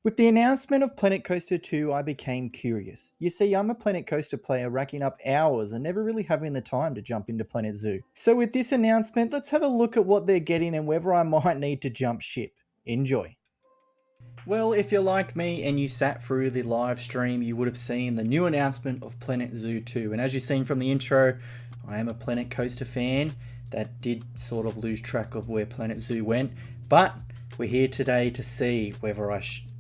With the announcement of Planet Coaster 2, I became curious. You see, I'm a Planet Coaster player racking up hours and never really having the time to jump into Planet Zoo. So with this announcement, let's have a look at what they're getting and whether I might need to jump ship. Enjoy. Well, if you're like me and you sat through the live stream, you would have seen the new announcement of Planet Zoo 2. And as you've seen from the intro, I am a Planet Coaster fan. That did sort of lose track of where Planet Zoo went. But we're here today to see whether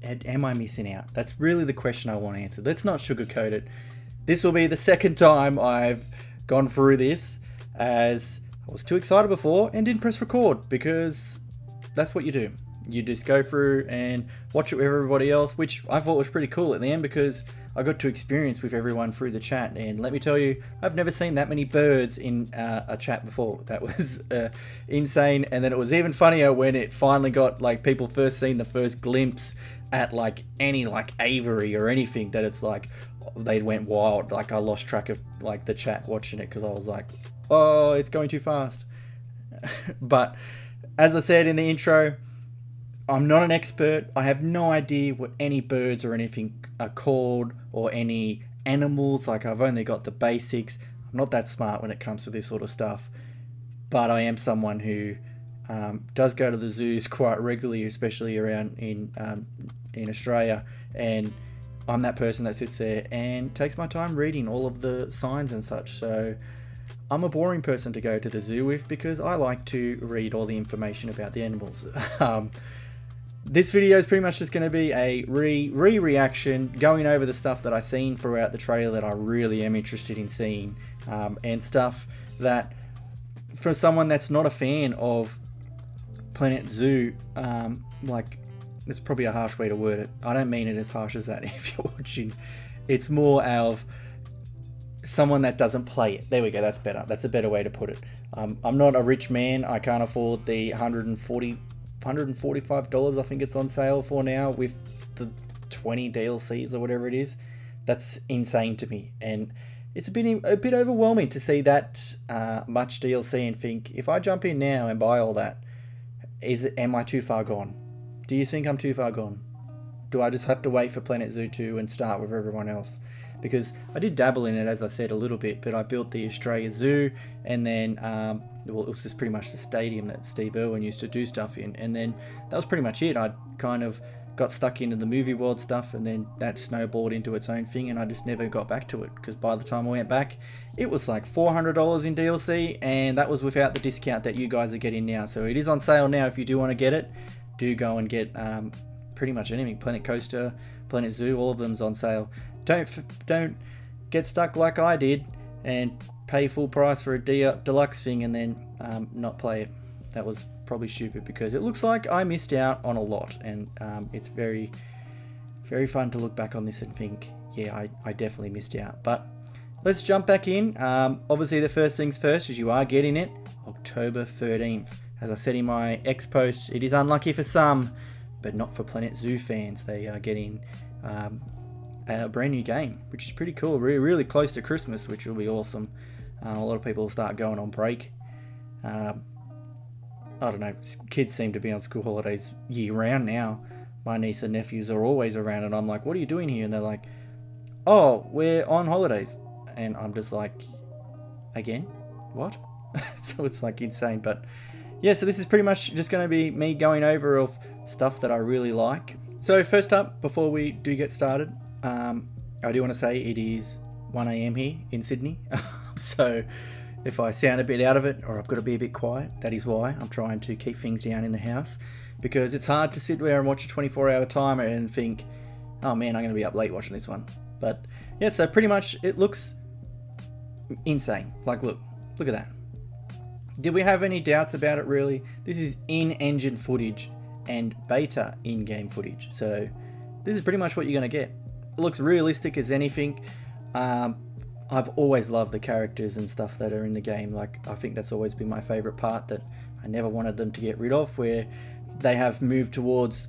am I missing out? That's really the question I want to answer. Let's not sugarcoat it. This will be the second time I've gone through this, as I was too excited before and didn't press record, because that's what you do. You just go through and watch it with everybody else, which I thought was pretty cool at the end, because I got to experience with everyone through the chat. And let me tell you, I've never seen that many birds in a chat before. That was insane. And then it was even funnier when it finally got, like, people first seen the first glimpse at, like, any, like, aviary or anything, that it's like they went wild. Like, I lost track of, like, the chat watching it, because I was like, oh, it's going too fast. But as I said in the intro, I'm not an expert. I have no idea what any birds or anything are called, or any animals. Like, I've only got the basics. I'm not that smart when it comes to this sort of stuff. But I am someone who does go to the zoos quite regularly, especially around in Australia. And I'm that person that sits there and takes my time reading all of the signs and such. So I'm a boring person to go to the zoo with, because I like to read all the information about the animals. This video is pretty much just going to be a reaction, going over the stuff that I've seen throughout the trailer that I really am interested in seeing, and stuff that, for someone that's not a fan of Planet Zoo, like, it's probably a harsh way to word it. I don't mean it as harsh as that if you're watching. It's more of someone that doesn't play it. There we go, that's better. That's a better way to put it. I'm not a rich man. I can't afford the $145 I think it's on sale for now, with the 20 DLCs or whatever it is. That's insane to me, and it's a bit overwhelming to see that much DLC and think, if I jump in now and buy all that, am I too far gone? Do you think I'm too far gone? Do I just have to wait for Planet Zoo 2 and start with everyone else? Because I did dabble in it, as I said, a little bit, but I built the Australia Zoo, and then, well, it was just pretty much the stadium that Steve Irwin used to do stuff in, and then that was pretty much it. I kind of got stuck into the movie world stuff, and then that snowballed into its own thing, and I just never got back to it, because by the time I went back, it was like $400 in DLC, and that was without the discount that you guys are getting now. So it is on sale now. If you do want to get it, do go and get pretty much anything. Planet Coaster, Planet Zoo, all of them's on sale. Don't get stuck like I did and pay full price for a deluxe thing and then not play it. That was probably stupid, because it looks like I missed out on a lot, and it's very, very fun to look back on this and think, yeah, I definitely missed out. But let's jump back in. Obviously, the first things first is you are getting it October 13th. As I said in my X post, it is unlucky for some, but not for Planet Zoo fans. They are getting a brand new game, which is pretty cool. Really close to Christmas, which will be awesome. A lot of people will start going on break. I don't know, kids seem to be on school holidays year round now. My niece and nephews are always around, and I'm like, what are you doing here? And they're like, oh, we're on holidays. And I'm just like, again? What? So it's like insane. But yeah, so this is pretty much just going to be me going over of stuff that I really like. So first up, before we do get started, I do want to say it is 1 a.m. here in Sydney. So if I sound a bit out of it, or I've got to be a bit quiet, that is why. I'm trying to keep things down in the house, because it's hard to sit there and watch a 24-hour timer and think, oh man, I'm going to be up late watching this one. But yeah, so pretty much it looks insane. Like, look at that. Did we have any doubts about it, really? This is in-engine footage and beta in-game footage. So this is pretty much what you're going to get. It looks realistic as anything. I've always loved the characters and stuff that are in the game. Like, I think that's always been my favorite part that I never wanted them to get rid of, where they have moved towards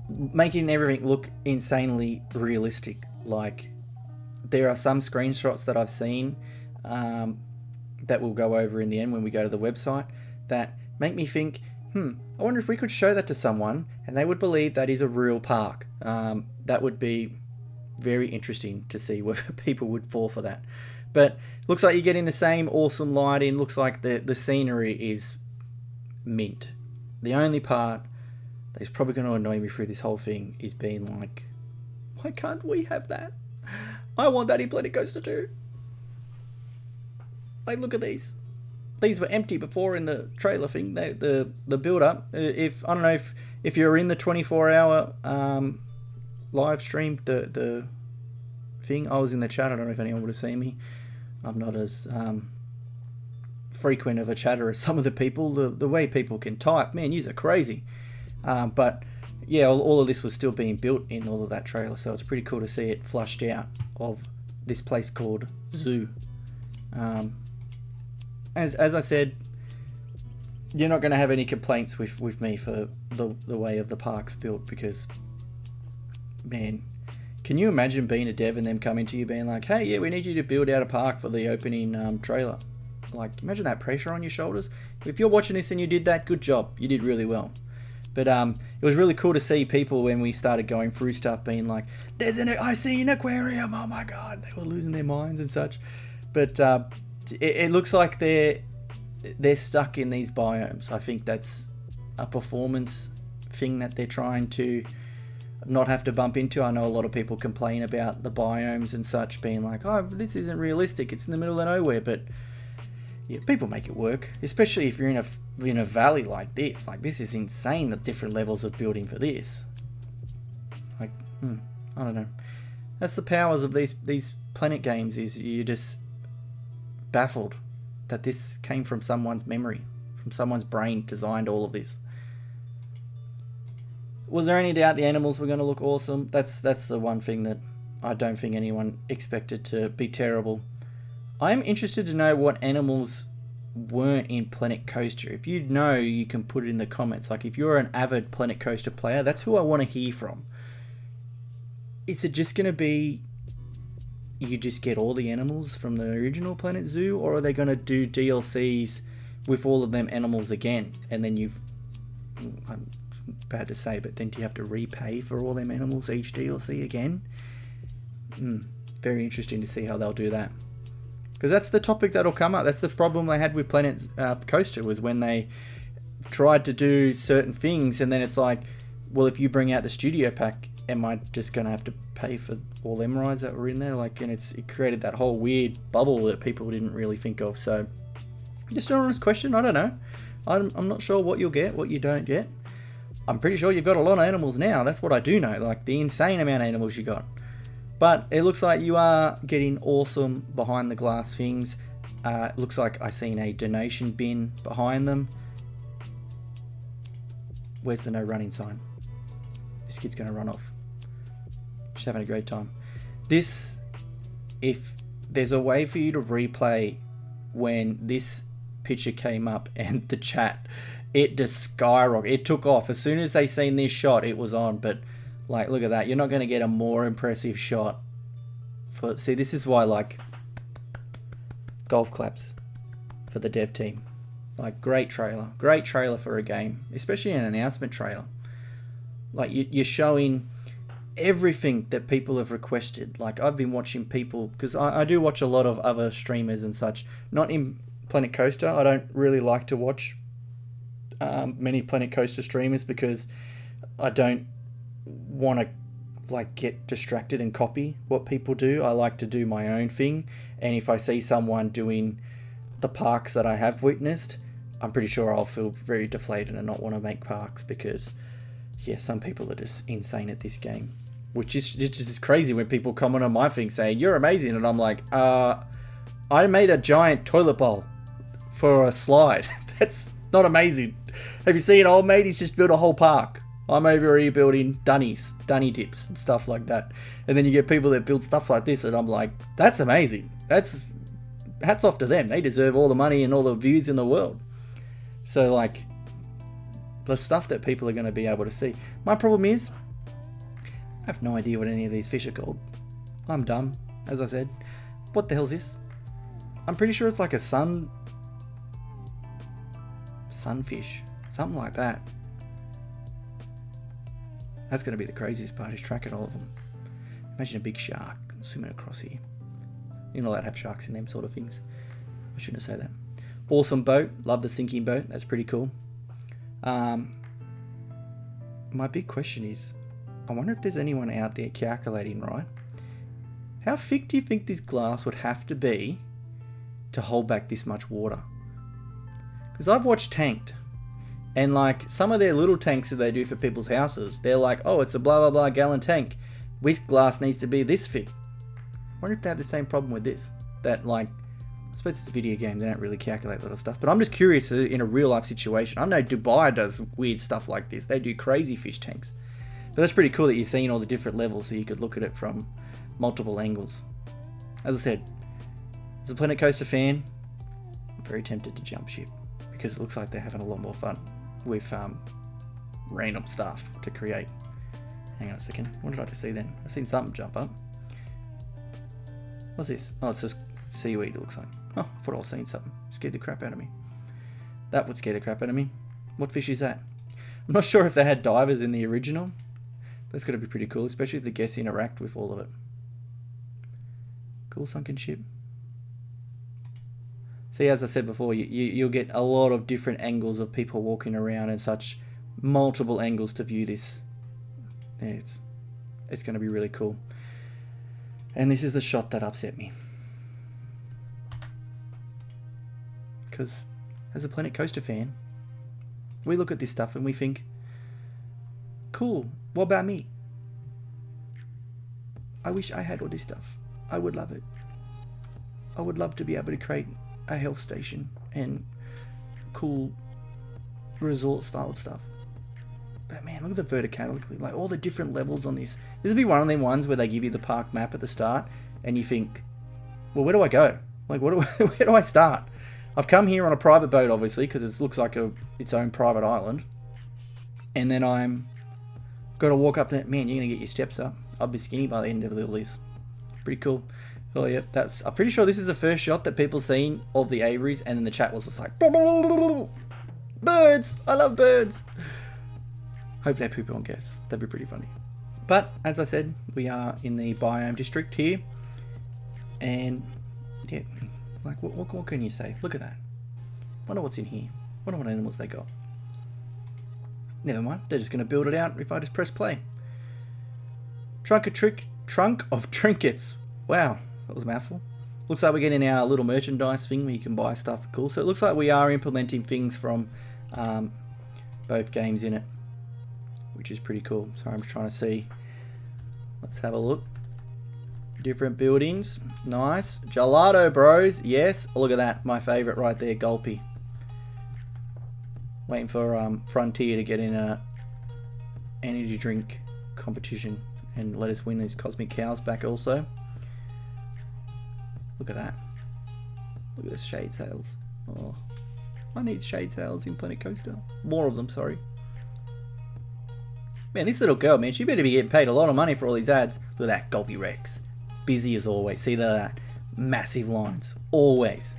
making everything look insanely realistic. Like, there are some screenshots that I've seen that we'll go over in the end when we go to the website that make me think, I wonder if we could show that to someone and they would believe that is a real park. That would be very interesting to see whether people would fall for that. But looks like you're getting the same awesome lighting. Looks like the scenery is mint. The only part that's probably going to annoy me through this whole thing is being like, why can't we have that? I want that in Planet Coaster too. Like, look at these. These were empty before in the trailer thing, the build up. If I don't know if you're in the 24-hour live stream, the thing, I was in the chat. I don't know if anyone would have seen me. I'm not as frequent of a chatter as some of the people. The way people can type, man, yous are crazy. But yeah, all of this was still being built in all of that trailer, so it's pretty cool to see it flushed out of this place called Zoo. As I said, you're not going to have any complaints with me for the way of the park's built, because, man, can you imagine being a dev and them coming to you being like, hey, yeah, we need you to build out a park for the opening trailer. Like, imagine that pressure on your shoulders. If you're watching this and you did that, good job. You did really well. But it was really cool to see people when we started going through stuff being like, I see an aquarium, oh my god. They were losing their minds and such. But it looks like they're stuck in these biomes. I think that's a performance thing that they're trying to not have to bump into. I know a lot of people complain about the biomes and such being like, oh, this isn't realistic, it's in the middle of nowhere. But yeah, people make it work, especially if you're in a valley like this. Like, this is insane, the different levels of building for this. Like, I don't know. That's the powers of these Planet games, is you're just baffled that this came from someone's memory, from someone's brain designed all of this. Was there any doubt the animals were going to look awesome? That's the one thing that I don't think anyone expected to be terrible. I'm interested to know what animals weren't in Planet Coaster. If you know, you can put it in the comments. Like, if you're an avid Planet Coaster player, that's who I want to hear from. Is it just going to be you just get all the animals from the original Planet Zoo, or are they going to do DLCs with all of them animals again? And then I'm bad to say, but then do you have to repay for all them animals each DLC again? Very interesting to see how they'll do that. Because that's the topic that'll come up. That's the problem they had with Planet Coaster, was when they tried to do certain things, and then it's like, well, if you bring out the studio pack, am I just going to have to pay for all them rides that were in there? Like, and it created that whole weird bubble that people didn't really think of. So, just an honest question. I don't know. I'm not sure what you'll get, what you don't get. I'm pretty sure you've got a lot of animals now. That's what I do know. Like, the insane amount of animals you got. But it looks like you are getting awesome behind the glass things. It looks like I seen a donation bin behind them. Where's the no running sign? This kid's going to run off. Just having a great time. This, if there's a way for you to replay when this picture came up and the chat, it just skyrocketed. It took off. As soon as they seen this shot, it was on. But like, look at that. You're not going to get a more impressive shot. See, this is why, like, golf claps for the dev team. Like, great trailer. Great trailer for a game. Especially an announcement trailer. Like, you're showing everything that people have requested. Like, I've been watching people, because I do watch a lot of other streamers and such. Not in Planet Coaster. I don't really like to watch many Planet Coaster streamers, because I don't want to, like, get distracted and copy what people do. I like to do my own thing, and if I see someone doing the parks that I have witnessed, I'm pretty sure I'll feel very deflated and not want to make parks, because yeah, some people are just insane at this game, which is just crazy when people comment on my thing saying you're amazing, and I'm like, I made a giant toilet bowl for a slide. That's not amazing. Have you seen old mate? He's just built a whole park. I'm over here building dunny dips and stuff like that. And then you get people that build stuff like this, and I'm like, that's amazing. That's hats off to them. They deserve all the money and all the views in the world. So, like, the stuff that people are going to be able to see. My problem is, I have no idea what any of these fish are called. I'm dumb, as I said. What the hell's this? I'm pretty sure it's like a sunfish. Something like that. That's going to be the craziest part, is tracking all of them. Imagine a big shark swimming across here. You're not allowed to have sharks in them sort of things. I shouldn't have said that. Awesome boat. Love the sinking boat. That's pretty cool. My big question is, I wonder if there's anyone out there calculating, right? How thick do you think this glass would have to be to hold back this much water? Because I've watched Tanked, and like some of their little tanks that they do for people's houses, they're like, oh, it's a blah blah blah gallon tank. With glass needs to be this thick. I wonder if they have the same problem with this. That, like, I suppose it's a video game, they don't really calculate a lot of stuff. But I'm just curious in a real life situation. I know Dubai does weird stuff like this. They do crazy fish tanks. But that's pretty cool that you're seeing all the different levels so you could look at it from multiple angles. As I said, as a Planet Coaster fan, I'm very tempted to jump ship because it looks like they're having a lot more fun with random stuff to create. Hang on a second. What did I just see then? I seen something jump up. What's this? Oh, it's just seaweed, it looks like. Oh, I thought I was seeing something. Scared the crap out of me. That would scare the crap out of me. What fish is that? I'm not sure if they had divers in the original. That's got to be pretty cool, especially if the guests interact with all of it. Cool sunken ship. See, as I said before, you'll get a lot of different angles of people walking around and such. Multiple angles to view this. Yeah, it's going to be really cool. And this is the shot that upset me. Because as a Planet Coaster fan, we look at this stuff and we think, cool, what about me? I wish I had all this stuff. I would love it. I would love to be able to create a health station and cool resort style stuff. But man, look at the verticality, like all the different levels on this. This would be one of them ones where they give you the park map at the start and you think, well, where do I go? Like, where do I start? I've come here on a private boat, obviously, because it looks like its own private island. And then I'm got to walk up there. Man, you're going to get your steps up. I'll be skinny by the end of all this. Pretty cool. Oh, yeah, I'm pretty sure this is the first shot that people seen of the aviaries, and then the chat was just like, birds! I love birds! Hope they poop on guests. That'd be pretty funny. But, as I said, we are in the biome district here. And, yeah, like, what can you say? Look at that. Wonder what's in here. Wonder what animals they got. Never mind. They're just going to build it out if I just press play. Trunk of trinkets. Wow, that was a mouthful. Looks like we're getting our little merchandise thing where you can buy stuff. Cool. So it looks like we are implementing things from both games in it, which is pretty cool. Sorry, I'm just trying to see. Let's have a look. Different buildings. Nice. Gelato Bros. Yes. Look at that. My favorite right there. Gulpy. Waiting for Frontier to get in a energy drink competition and let us win these cosmic cows back also. Look at that. Look at this shade sails. Oh, I need shade sails in Planet Coaster. More of them, sorry. Man, this little girl, man, she better be getting paid a lot of money for all these ads. Look at that, Gulpy Rex. Busy as always. See that? Massive lines. Always.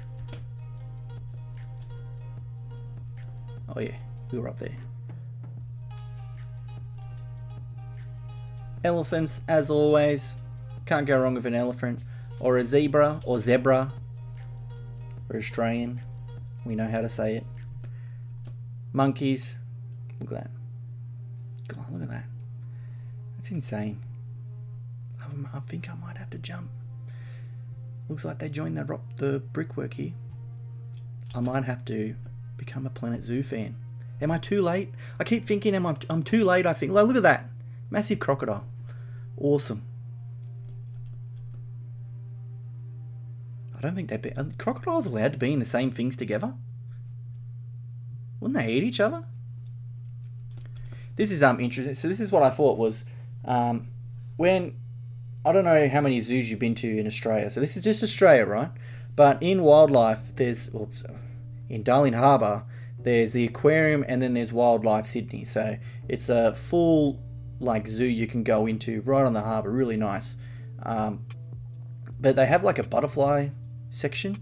Oh yeah, we were up there. Elephants, as always. Can't go wrong with an elephant. Or a zebra, or zebra. We're Australian. We know how to say it. Monkeys. Look at that. God, look at that. That's insane. I think I might have to jump. Looks like they joined the brickwork here. I might have to become a Planet Zoo fan. Am I too late? I keep thinking I'm too late, I think. Like, look at that. Massive crocodile. Awesome. I don't think are crocodiles allowed to be in the same things together? Wouldn't they eat each other? This is interesting. So this is what I thought was when I don't know how many zoos you've been to in Australia. So this is just Australia, right? But in wildlife, in Darling Harbour, there's the aquarium and then there's Wildlife Sydney. So it's a full like zoo you can go into right on the harbour. Really nice. But they have like a butterfly section.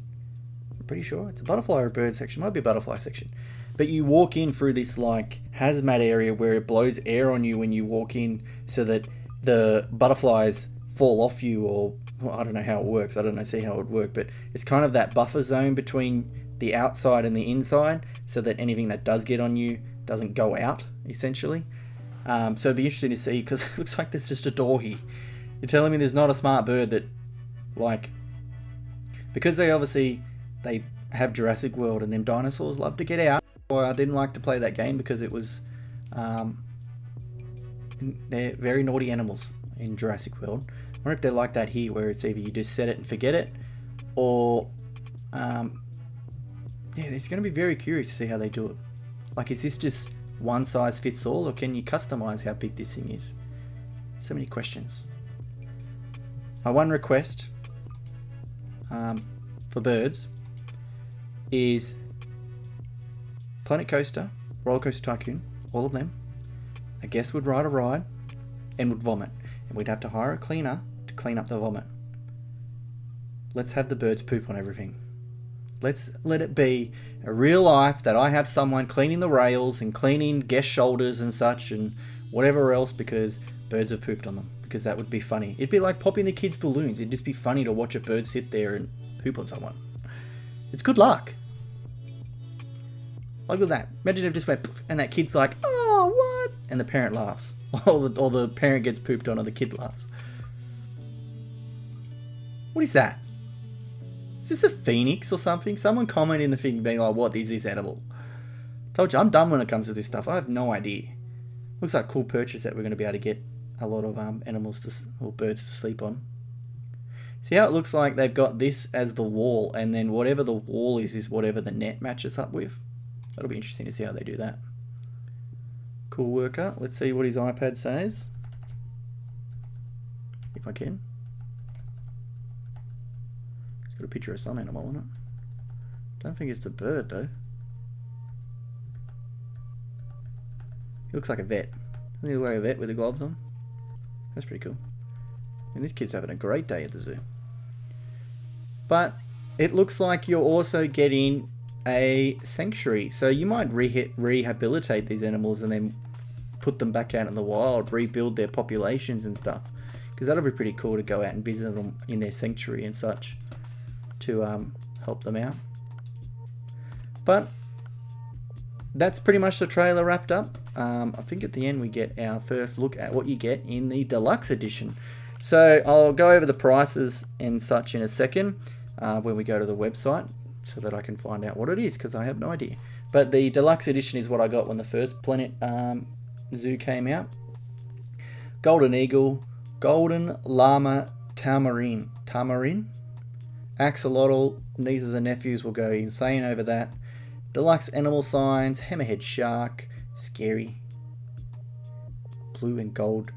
I'm pretty sure it's a butterfly or a bird section. Might be a butterfly section. but you walk in through this like hazmat area where it blows air on you when you walk in, so that the butterflies fall off you, or well, I don't know how it works. I don't know see how it would work, but it's kind of that buffer zone between the outside and the inside, so that anything that does get on you doesn't go out, essentially. So it'd be interesting to see, because it looks like there's just a door here. You're telling me there's not a smart bird that, like, because they have Jurassic World and them dinosaurs love to get out. Well, I didn't like to play that game because it was, they're very naughty animals in Jurassic World. I wonder if they're like that here, where it's either you just set it and forget it, or, yeah, it's going to be very curious to see how they do it. Like, is this just one size fits all, or can you customize how big this thing is? So many questions. My one request for birds is Planet Coaster, Roller Coaster Tycoon, all of them. A guest would ride a ride and would vomit, and we'd have to hire a cleaner to clean up the vomit. Let's have the birds poop on everything. Let's let it be a real life that I have someone cleaning the rails and cleaning guest shoulders and such and whatever else, because birds have pooped on them. Because that would be funny. It'd be like popping the kids' balloons. It'd just be funny to watch a bird sit there and poop on someone. It's good luck. Look at that. Imagine if it just went and that kid's like, oh, what? And the parent laughs. Or the parent gets pooped on or the kid laughs. What is that? Is this a phoenix or something? Someone comment in the thing being like, what is this animal? Told you, I'm dumb when it comes to this stuff. I have no idea. Looks like a cool purchase that we're going to be able to get a lot of animals or birds to sleep on. See how it looks like they've got this as the wall, and then whatever the wall is whatever the net matches up with. That'll be interesting to see how they do that. Cool worker. Let's see what his iPad says. If I can. It's got a picture of some animal on it. Don't think it's a bird though. He looks like a vet. Doesn't he look like a vet with the gloves on? That's pretty cool. And this kid's having a great day at the zoo. But it looks like you're also getting a sanctuary. So you might rehabilitate these animals and then put them back out in the wild, rebuild their populations and stuff. Because that'll be pretty cool to go out and visit them in their sanctuary and such to help them out. But that's pretty much the trailer wrapped up. I think at the end we get our first look at what you get in the deluxe edition. So I'll go over the prices and such in a second when we go to the website, so that I can find out what it is, because I have no idea. But the deluxe edition is what I got when the first Planet Zoo came out. Golden Eagle, Golden Llama Tamarin, Axolotl, nieces and nephews will go insane over that. Deluxe animal signs, hammerhead shark, scary, blue and gold,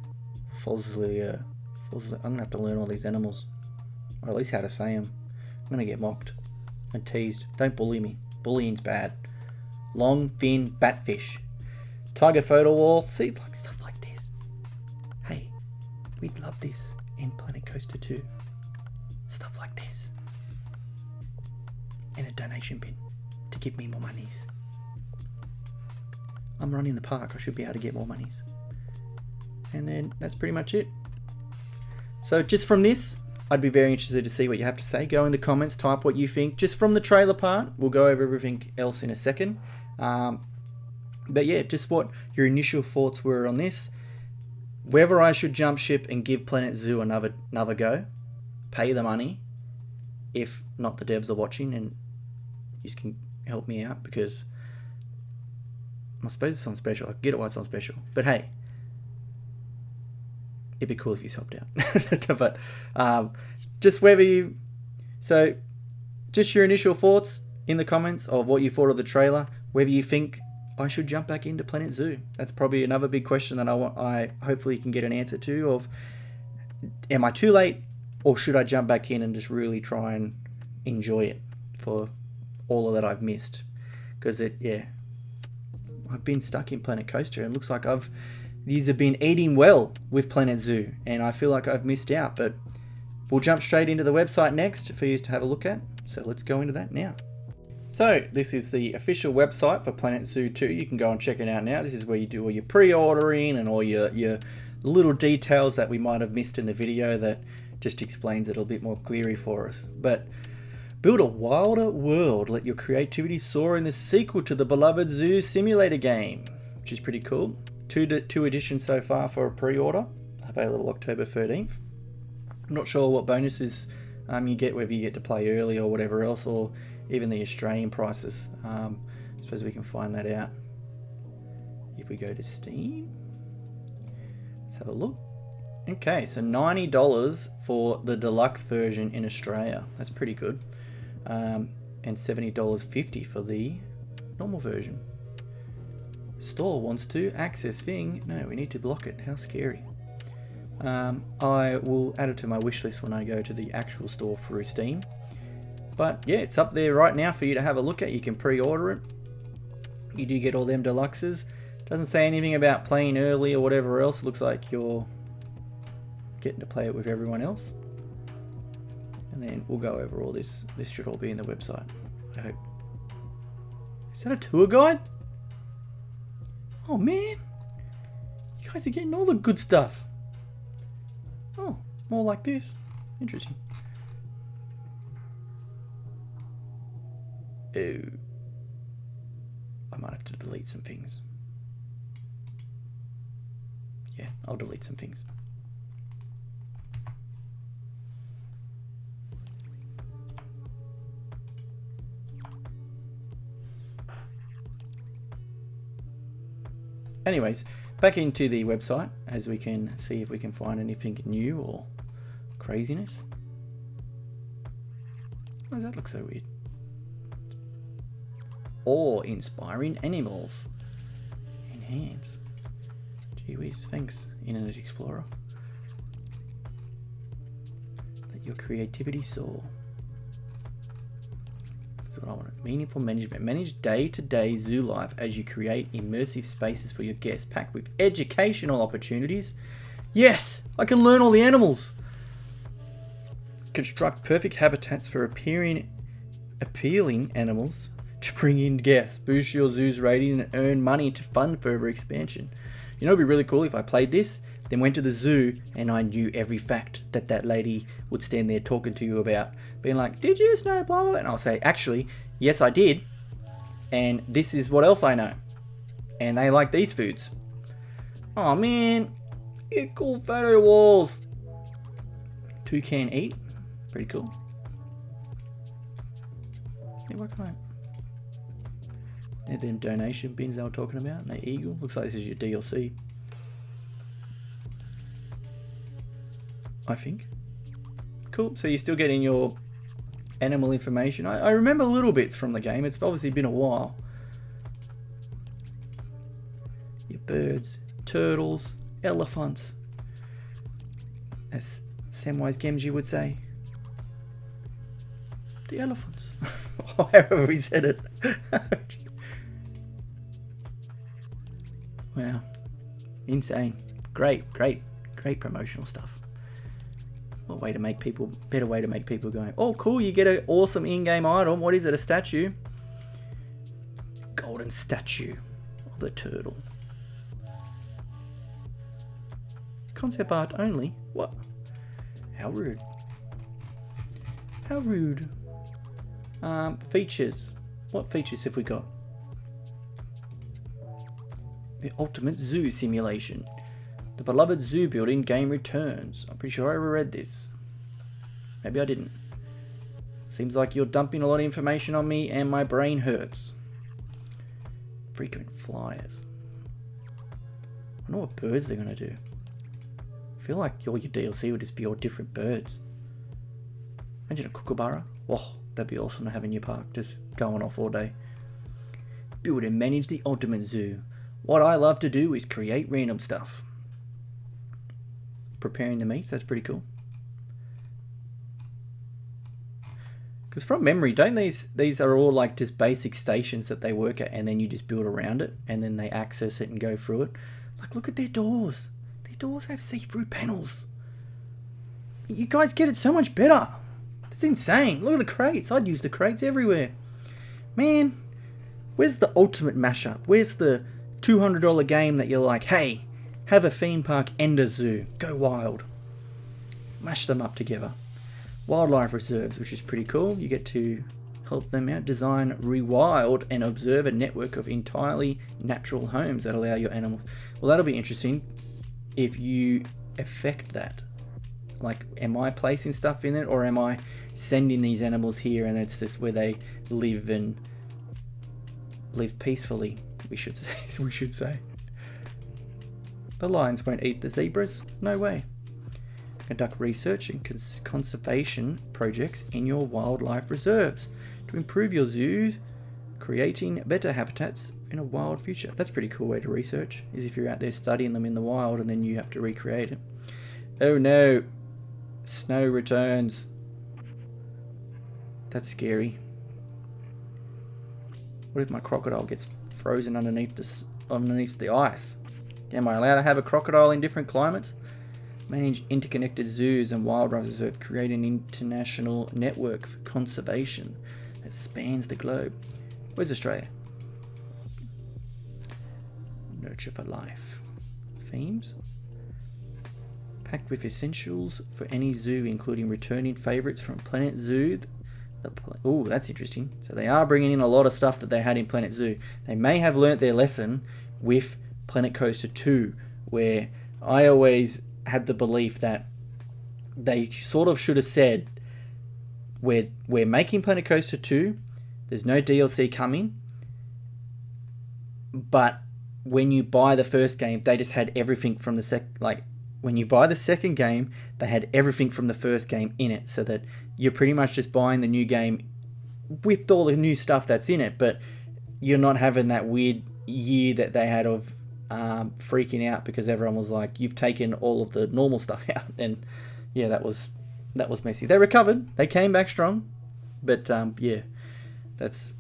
Foslier. I'm going to have to learn all these animals, or at least how to say them. I'm going to get mocked and teased. Don't bully me. Bullying's bad. Long fin batfish. Tiger photo wall. See, it's like stuff like this. Hey, we'd love this in Planet Coaster 2. Stuff like this. And a donation bin to give me more monies. I'm running the park. I should be able to get more monies. And then that's pretty much it. So just from this, I'd be very interested to see what you have to say. Go in the comments, type what you think. Just from the trailer part, we'll go over everything else in a second. But yeah, just what your initial thoughts were on this. Whether I should jump ship and give Planet Zoo another go. Pay the money. If not, the devs are watching and you can help me out, because I suppose it's on special. I get it why it's on special. But hey, it'd be cool if you helped out. But just whether you... So, just your initial thoughts in the comments of what you thought of the trailer. Whether you think I should jump back into Planet Zoo. That's probably another big question that I hopefully can get an answer to. Of, am I too late, or should I jump back in and just really try and enjoy it for all of that I've missed? Because I've been stuck in Planet Coaster, and it looks like these have been eating well with Planet Zoo, and I feel like I've missed out. But we'll jump straight into the website next for you to have a look at. So let's go into that now. So this is the official website for Planet Zoo 2. You can go and check it out now. This is where you do all your pre-ordering and all your little details that we might have missed in the video that just explains it a bit more clearly for us. But build a wilder world. Let your creativity soar in the sequel to the beloved Zoo Simulator game, which is pretty cool. Two editions so far for a pre-order, available October 13th. I'm not sure what bonuses you get, whether you get to play early or whatever else, or even the Australian prices. I suppose we can find that out if we go to Steam. Let's have a look. Okay, so $90 for the deluxe version in Australia. That's pretty good. And $70.50 for the normal version. Store wants to access thing. No, we need to block it. How scary. I will add it to my wish list when I go to the actual store through Steam. But yeah, it's up there right now for you to have a look at. You can pre-order it. You do get all them deluxes. Doesn't say anything about playing early or whatever else. Looks like you're getting to play it with everyone else. And then we'll go over all this. This should all be in the website, I hope. Is that a tour guide? Oh man, you guys are getting all the good stuff. Oh, more like this. Interesting. Oh, I might have to delete some things. Yeah, I'll delete some things. Anyways, back into the website as we can see if we can find anything new or craziness. Why does that look so weird? Awe-inspiring animals. Enhance. Gee whiz, thanks, Internet Explorer. Let your creativity soar. That's what I want. Meaningful management. Manage day-to-day zoo life as you create immersive spaces for your guests, packed with educational opportunities. Yes, I can learn all the animals. Construct perfect habitats for appealing animals to bring in guests. Boost your zoo's rating and earn money to fund further expansion. You know, it'd be really cool if I played this, then went to the zoo and I knew every fact that lady would stand there talking to you about, being like, did you know blah blah blah? And I'll say, actually, yes I did, and this is what else I know, and they like these foods. Oh man, get cool photo walls. Toucan eat, pretty cool. Yeah, what can I? They're them donation bins they were talking about, and the eagle. Looks like this is your DLC, I think. Cool, so you're still getting your animal information. I remember little bits from the game. It's obviously been a while. Your birds, turtles, elephants. As Samwise Gamgee would say. The elephants. However we said it. Wow. Insane. Great promotional stuff. What way to make people, better way to make people go, oh cool, you get an awesome in-game item. What is it, a statue? Golden statue of the turtle. Concept art only? What? How rude. How rude. Features. What features have we got? The ultimate zoo simulation. The beloved zoo building game returns. I'm pretty sure I read this. Maybe I didn't. Seems like you're dumping a lot of information on me and my brain hurts. Frequent flyers. I wonder what birds they're going to do. I feel like all your DLC would just be all different birds. Imagine a kookaburra. Whoa, that'd be awesome to have in your park. Just going off all day. Build and manage the ultimate zoo. What I love to do is create random stuff. Preparing the meats, that's pretty cool. Because from memory, don't these are all like just basic stations that they work at, and then you just build around it, and then they access it and go through it. Like, look at their doors. Their doors have see-through panels. You guys get it so much better. It's insane. Look at the crates. I'd use the crates everywhere. Man, where's the ultimate mashup? Where's the $200 game that you're like, hey, have a theme park and a zoo. Go wild. Mash them up together. Wildlife reserves, which is pretty cool. You get to help them out. Design, rewild, and observe a network of entirely natural homes that allow your animals. Well, that'll be interesting if you affect that. Like, am I placing stuff in it, or am I sending these animals here and it's just where they live and live peacefully? We should say. The lions won't eat the zebras. No way. Conduct research and conservation projects in your wildlife reserves to improve your zoos, creating better habitats in a wild future. That's a pretty cool way to research, is if you're out there studying them in the wild and then you have to recreate it. Oh no, snow returns. That's scary. What if my crocodile gets frozen underneath the ice? Am I allowed to have a crocodile in different climates? Manage interconnected zoos and wildlife reserves, create an international network for conservation that spans the globe. Where's Australia? Nurture for life. Themes? Packed with essentials for any zoo, including returning favourites from Planet Zoo. Oh, that's interesting. So they are bringing in a lot of stuff that they had in Planet Zoo. They may have learnt their lesson with Planet Coaster 2, where I always had the belief that they sort of should have said, we're making Planet Coaster 2, there's no DLC coming, but when you buy the first game, they just had everything from the when you buy the second game, they had everything from the first game in it, so that you're pretty much just buying the new game with all the new stuff that's in it, but you're not having that weird year that they had of freaking out because everyone was like, you've taken all of the normal stuff out. And yeah, that was messy. They recovered, they came back strong, but yeah, that's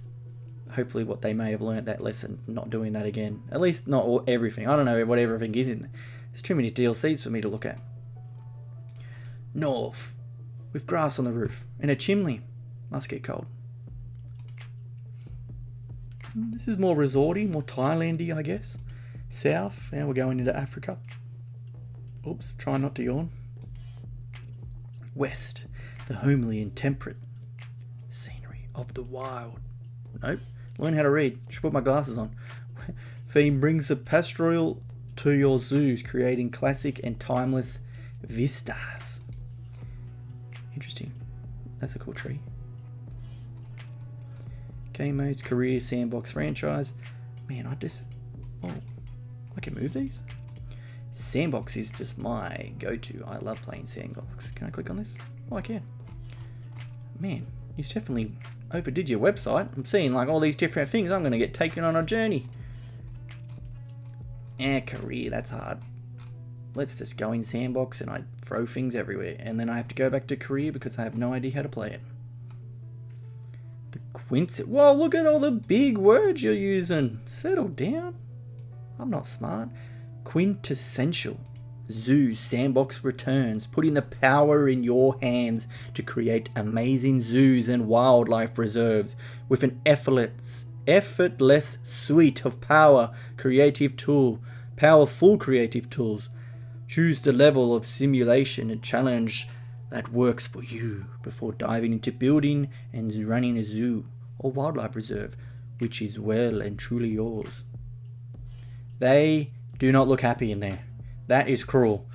hopefully what they may have learned, that lesson, not doing that again. At least not everything. I don't know what everything is in there. There's too many DLCs for me to look at. North, with grass on the roof and a chimney. Must get cold. This is more resorty, more Thailandy, I guess. South, now we're going into Africa. Oops, try not to yawn. West, the homely and temperate scenery of the wild. Nope, learn how to read. Should put my glasses on. Theme brings the pastoral to your zoos, creating classic and timeless vistas. Interesting. That's a cool tree. Game modes, career, sandbox, franchise. Man, I can move these? Sandbox is just my go-to. I love playing sandbox. Can I click on this? Oh, I can. Man, you definitely overdid your website. I'm seeing like all these different things. I'm going to get taken on a journey. Career, that's hard. Let's just go in sandbox and I throw things everywhere. And then I have to go back to career because I have no idea how to play it. The Whoa, look at all the big words you're using. Settle down. I'm not smart. Quintessential. Zoo Sandbox returns, putting the power in your hands to create amazing zoos and wildlife reserves with an effortless suite of powerful creative tools. Choose the level of simulation and challenge that works for you before diving into building and running a zoo or wildlife reserve, which is well and truly yours. They do not look happy in there. That is cruel.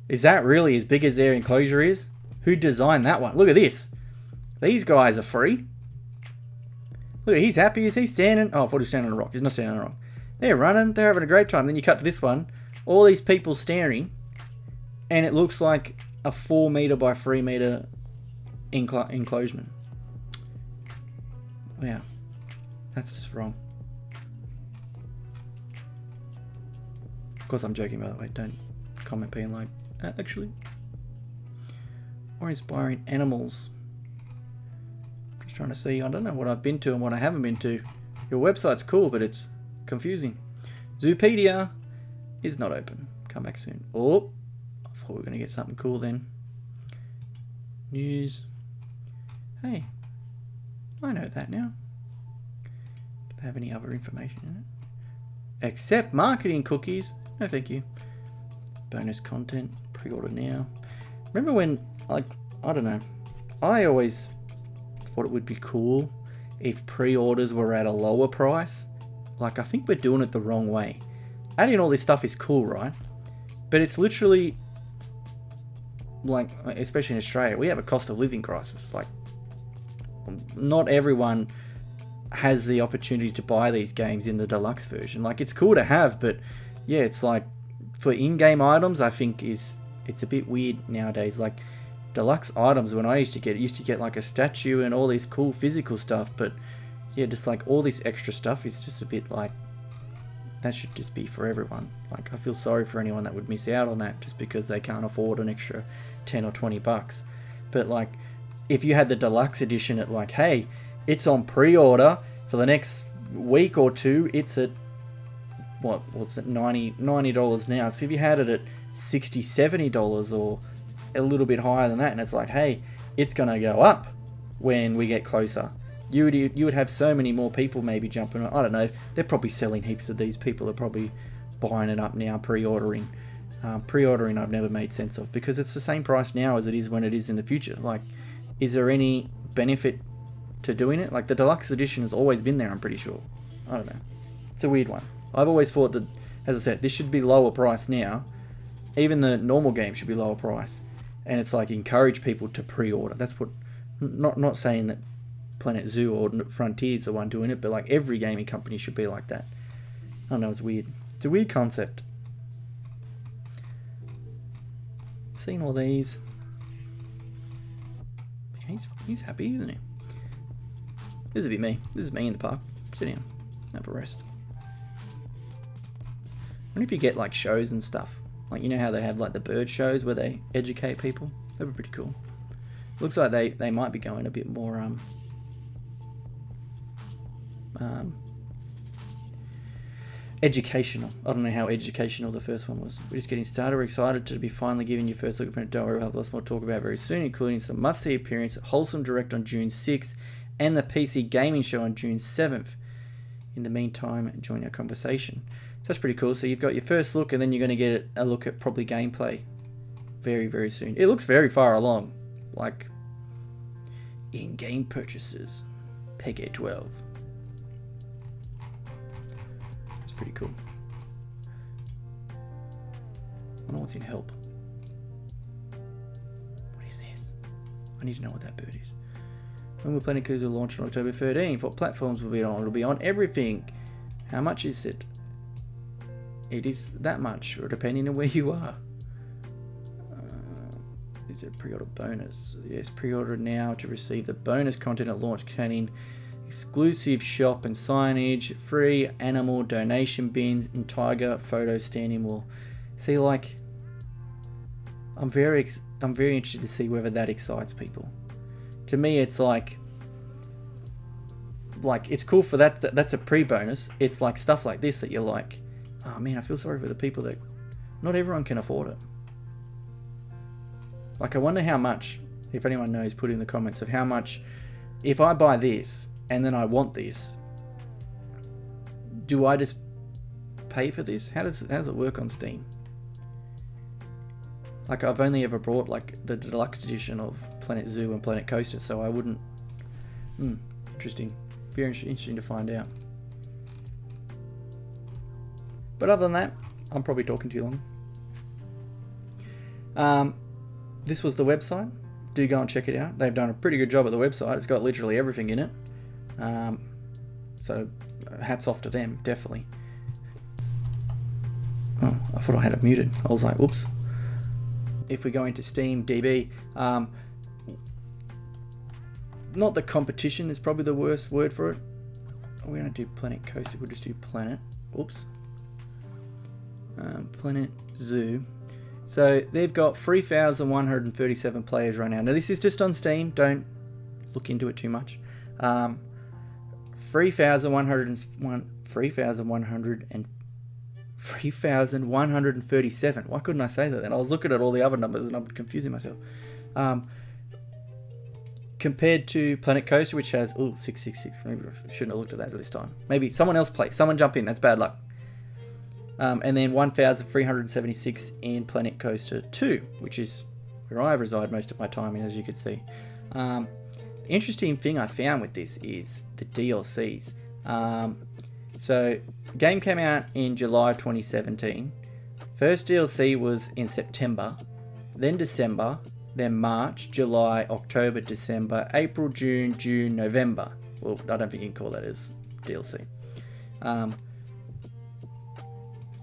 Is that really as big as their enclosure is? Who designed that one? Look at this. These guys are free. Look, he's happy. Is he standing? Oh, I thought he was standing on a rock. He's not standing on a rock. They're running. They're having a great time. Then you cut to this one. All these people staring. And it looks like a 4 meter by 3 meter enclosure. Wow. That's just wrong. Of course, I'm joking, by the way. Don't comment being like, actually. Or inspiring animals. Just trying to see. I don't know what I've been to and what I haven't been to. Your website's cool, but it's confusing. Zoopedia is not open. Come back soon. Oh, I thought we were going to get something cool then. News. Hey, I know that now. they have any other information in it? Accept marketing cookies. No, thank you. Bonus content. Pre-order now. Remember when, like, I don't know. I always thought it would be cool if pre-orders were at a lower price. Like, I think we're doing it the wrong way. Adding all this stuff is cool, right? But it's literally, like, especially in Australia, we have a cost of living crisis. Like, not everyone has the opportunity to buy these games in the deluxe version. Like, it's cool to have, but yeah, it's like, for in-game items, I think it's a bit weird nowadays. Like, deluxe items, when I used to get like a statue and all these cool physical stuff, but yeah, just like all this extra stuff is just a bit like, that should just be for everyone. Like, I feel sorry for anyone that would miss out on that just because they can't afford an extra 10 or 20 bucks. But like, if you had the deluxe edition at like, hey, it's on pre-order for the next week or two, it's at what's it, $90 now. So if you had it at $60, $70 or a little bit higher than that, and it's like, hey, it's gonna go up when we get closer, you would have so many more people maybe jumping on. I don't know, they're probably selling heaps of these. People are probably buying it up now, pre-ordering. Pre-ordering I've never made sense of, because it's the same price now as it is when it is in the future. Like, is there any benefit to doing it? Like, the deluxe edition has always been there, I'm pretty sure. I don't know. It's a weird one. I've always thought that, as I said, this should be lower price now. Even the normal game should be lower price. And it's like, encourage people to pre-order. That's what, not saying that Planet Zoo or Frontier's the one doing it, but like every gaming company should be like that. I don't know, it's weird. It's a weird concept. Seeing all these. He's happy, isn't he? This is a bit me. This is me in the park. Sit down. Have a rest. I wonder if you get like shows and stuff. Like, you know how they have like the bird shows where they educate people? That'd be pretty cool. Looks like they might be going a bit more educational. I don't know how educational the first one was. We're just getting started. We're excited to be finally giving you first look at Planet. Don't worry, we'll have lots more to talk about very soon, including some must-see appearance, Wholesome Direct on June 6th, and the PC Gaming Show on June 7th. In the meantime, join our conversation. So that's pretty cool. So you've got your first look, and then you're going to get a look at probably gameplay very, very soon. It looks very far along. Like, in-game purchases, PEG 12. That's pretty cool. I wonder what's in help. What is this? I need to know what that bird is. When will Planet Coaster launch on October 13th? What platforms will be on? It'll be on everything. How much is it? It is that much, or depending on where you are. Is it pre-order bonus? Yes, pre-order now to receive the bonus content at launch containing exclusive shop and signage, free animal donation bins, and tiger photo standing wall. See, like, I'm very interested to see whether that excites people. To me, it's like it's cool for that. That's a pre-bonus. It's like stuff like this that you're like, oh man, I feel sorry for the people that not everyone can afford it. Like, I wonder how much, if anyone knows, put in the comments of how much, if I buy this and then I want this, do I just pay for this? How does it work on Steam? Like, I've only ever bought like the deluxe edition of Planet Zoo and Planet Coaster, so I wouldn't. Interesting. Very interesting to find out. But other than that, I'm probably talking too long. This was the website. Do go and check it out. They've done a pretty good job at the website. It's got literally everything in it. So hats off to them, definitely. Oh, I thought I had it muted. I was like, whoops. If we go into Steam DB, not the competition is probably the worst word for it. We don't do Planet Coaster, we'll just do Planet. Whoops. Planet Zoo. So they've got 3,137 players right now. Now this is just on Steam. Don't look into it too much. 3,137. Why couldn't I say that then? I was looking at all the other numbers and I'm confusing myself. compared to Planet Coaster, which has 666. Maybe I shouldn't have looked at that this time. Maybe someone else play. Someone jump in. That's bad luck. And then 1,376 in Planet Coaster 2, which is where I reside most of my time, as you can see. The interesting thing I found with this is the DLCs. So, game came out in July 2017. First DLC was in September, then December, then March, July, October, December, April, June, November. Well, I don't think you can call that as DLC.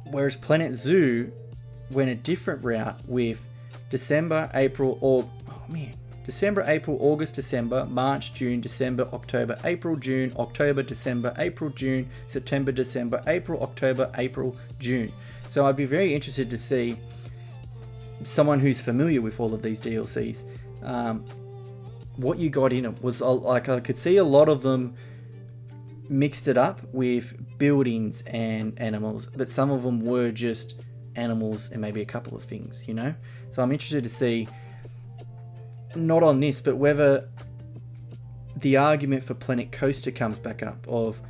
Whereas Planet Zoo went a different route with December, April, August, December, March, June, December, October, April, June, October, December, April, June, September, December, April, October, April, June. So I'd be very interested to see someone who's familiar with all of these DLCs, what you got in it. Was like, I could see a lot of them mixed it up with buildings and animals, but some of them were just animals and maybe a couple of things, you know? So I'm interested to see, not on this, but whether the argument for Planet Coaster comes back up of,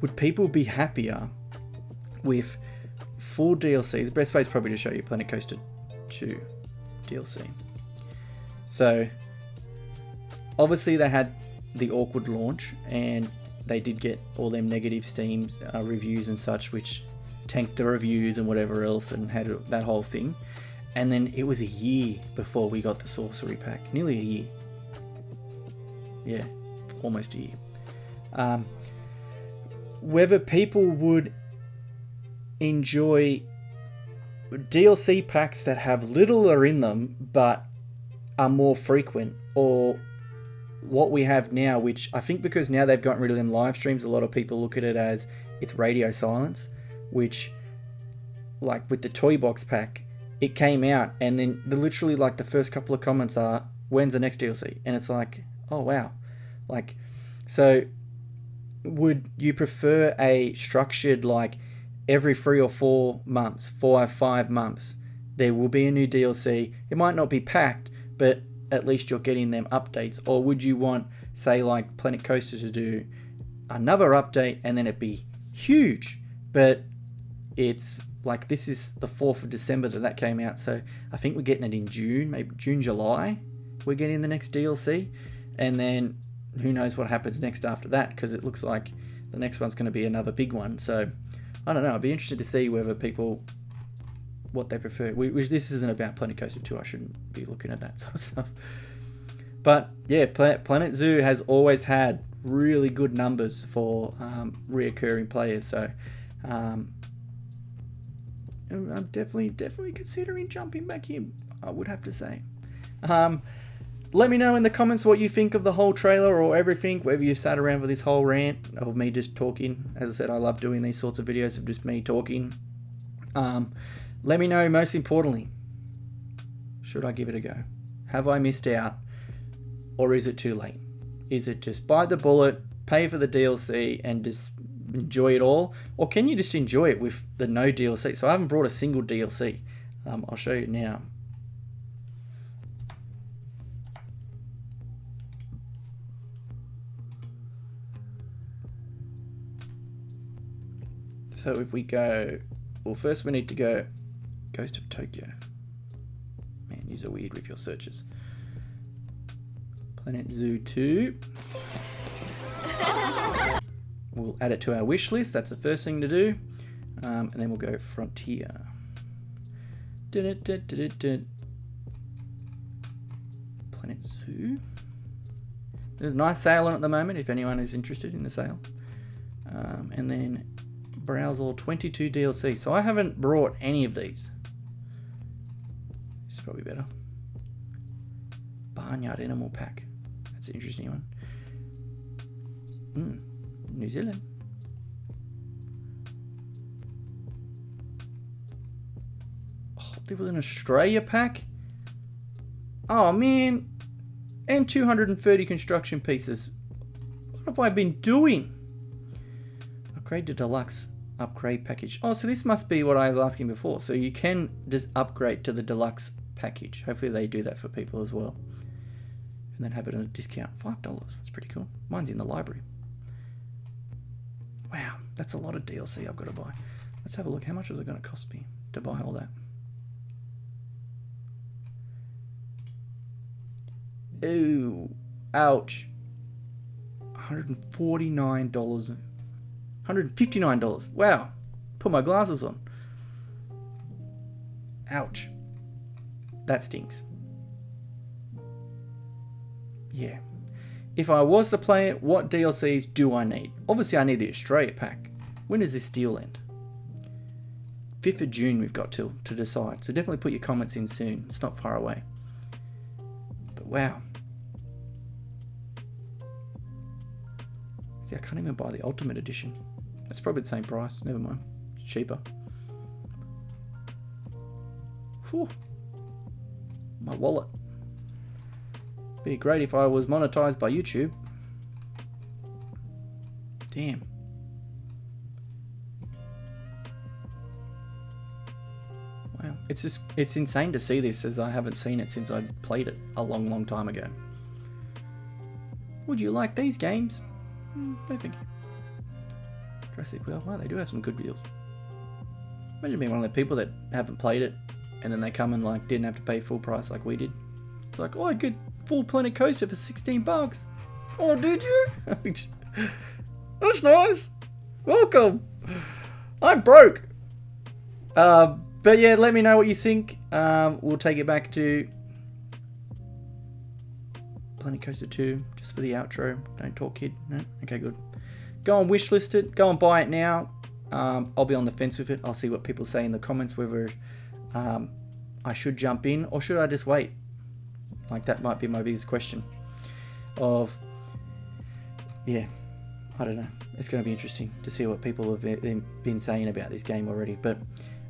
would people be happier with full DLC? The best way is probably to show you Planet Coaster 2 DLC. So obviously they had the awkward launch and they did get all them negative Steam reviews and such, which tanked the reviews and whatever else and had that whole thing. And then it was a year before we got the Sorcery Pack. Nearly a year. Yeah, almost a year. Whether people would enjoy DLC packs that have littler in them but are more frequent, or what we have now, which I think because now they've gotten rid of them live streams, a lot of people look at it as it's radio silence, which, like with the Toy Box pack, it came out and then literally like the first couple of comments are, when's the next DLC? And it's like, oh wow. Like, so would you prefer a structured, like every 3 or 4 months, 4 or 5 months, there will be a new DLC? It might not be packed, but at least you're getting them updates. Or would you want, say like Planet Coaster, to do another update and then it be huge, but it's like, this is the 4th of December that came out, so I think we're getting it in June, maybe June, July, we're getting the next DLC, and then who knows what happens next after that, because it looks like the next one's going to be another big one. So I don't know, I'd be interested to see whether people, what they prefer. Which this isn't about Planet Coaster 2, I shouldn't be looking at that sort of stuff. But yeah, Planet Zoo has always had really good numbers for reoccurring players, so I'm definitely considering jumping back in, I would have to say. Let me know in the comments what you think of the whole trailer or everything, whether you sat around with this whole rant of me just talking. As I said, I love doing these sorts of videos of just me talking. Let me know, most importantly, should I give it a go? Have I missed out? Or is it too late? Is it just bite the bullet, pay for the DLC, and just enjoy it all? Or can you just enjoy it with the no DLC? So I haven't brought a single DLC. I'll show you now. So if we go, well, first we need to go Ghost of Tokyo. Man, these are weird with your searches. Planet Zoo 2. We'll add it to our wish list. That's the first thing to do. And then we'll go Frontier. Planet Zoo. There's a nice sale on at the moment if anyone is interested in the sale. And then browse all 22 DLC. So I haven't brought any of these. This is probably better. Barnyard Animal Pack. That's an interesting one. New Zealand. Oh, there was an Australia pack. Oh man. And 230 construction pieces. What have I been doing? Upgrade to deluxe upgrade package. Oh, so this must be what I was asking before. So you can just upgrade to the deluxe package. Hopefully they do that for people as well. and then have it at a discount. $5. That's pretty cool. Mine's in the library. Wow, that's a lot of DLC I've got to buy. Let's have a look. How much was it going to cost me to buy all that? Ooh, ouch. $149. $159. Wow. Put my glasses on. Ouch. That stinks. Yeah. If I was to play it, what DLCs do I need? Obviously, I need the Australia pack. When does this deal end? 5th of June we've got to decide. So definitely put your comments in soon. It's not far away. But wow. See, I can't even buy the Ultimate Edition. That's probably the same price. Never mind. It's cheaper. Whew. My wallet. Be great if I was monetized by YouTube. Damn. Wow. It's insane to see this, as I haven't seen it since I played it a long time ago. Would you like these games? No, thank you. Jurassic World. Wow, they do have some good deals. Imagine being one of the people that haven't played it, and then they come and like didn't have to pay full price like we did. It's like, oh, I get full Planet Coaster for $16. Oh, did you? That's nice. Welcome. I'm broke. But yeah, let me know what you think. We'll take it back to Planet Coaster 2 just for the outro. Don't talk, kid. No? Okay, good. Go and wishlist it. Go and buy it now. I'll be on the fence with it. I'll see what people say in the comments, whether I should jump in or should I just wait. Like, that might be my biggest question of, yeah, I don't know. It's going to be interesting to see what people have been saying about this game already. But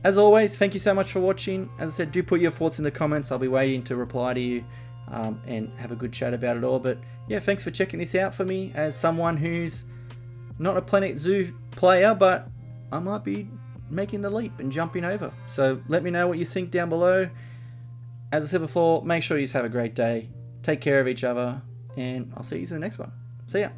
as always, thank you so much for watching. As I said, do put your thoughts in the comments. I'll be waiting to reply to you and have a good chat about it all. But yeah, thanks for checking this out for me as someone who's not a Planet Zoo player, but I might be making the leap and jumping over. So let me know what you think down below. As I said before, make sure you have a great day. Take care of each other, and I'll see you in the next one. See ya.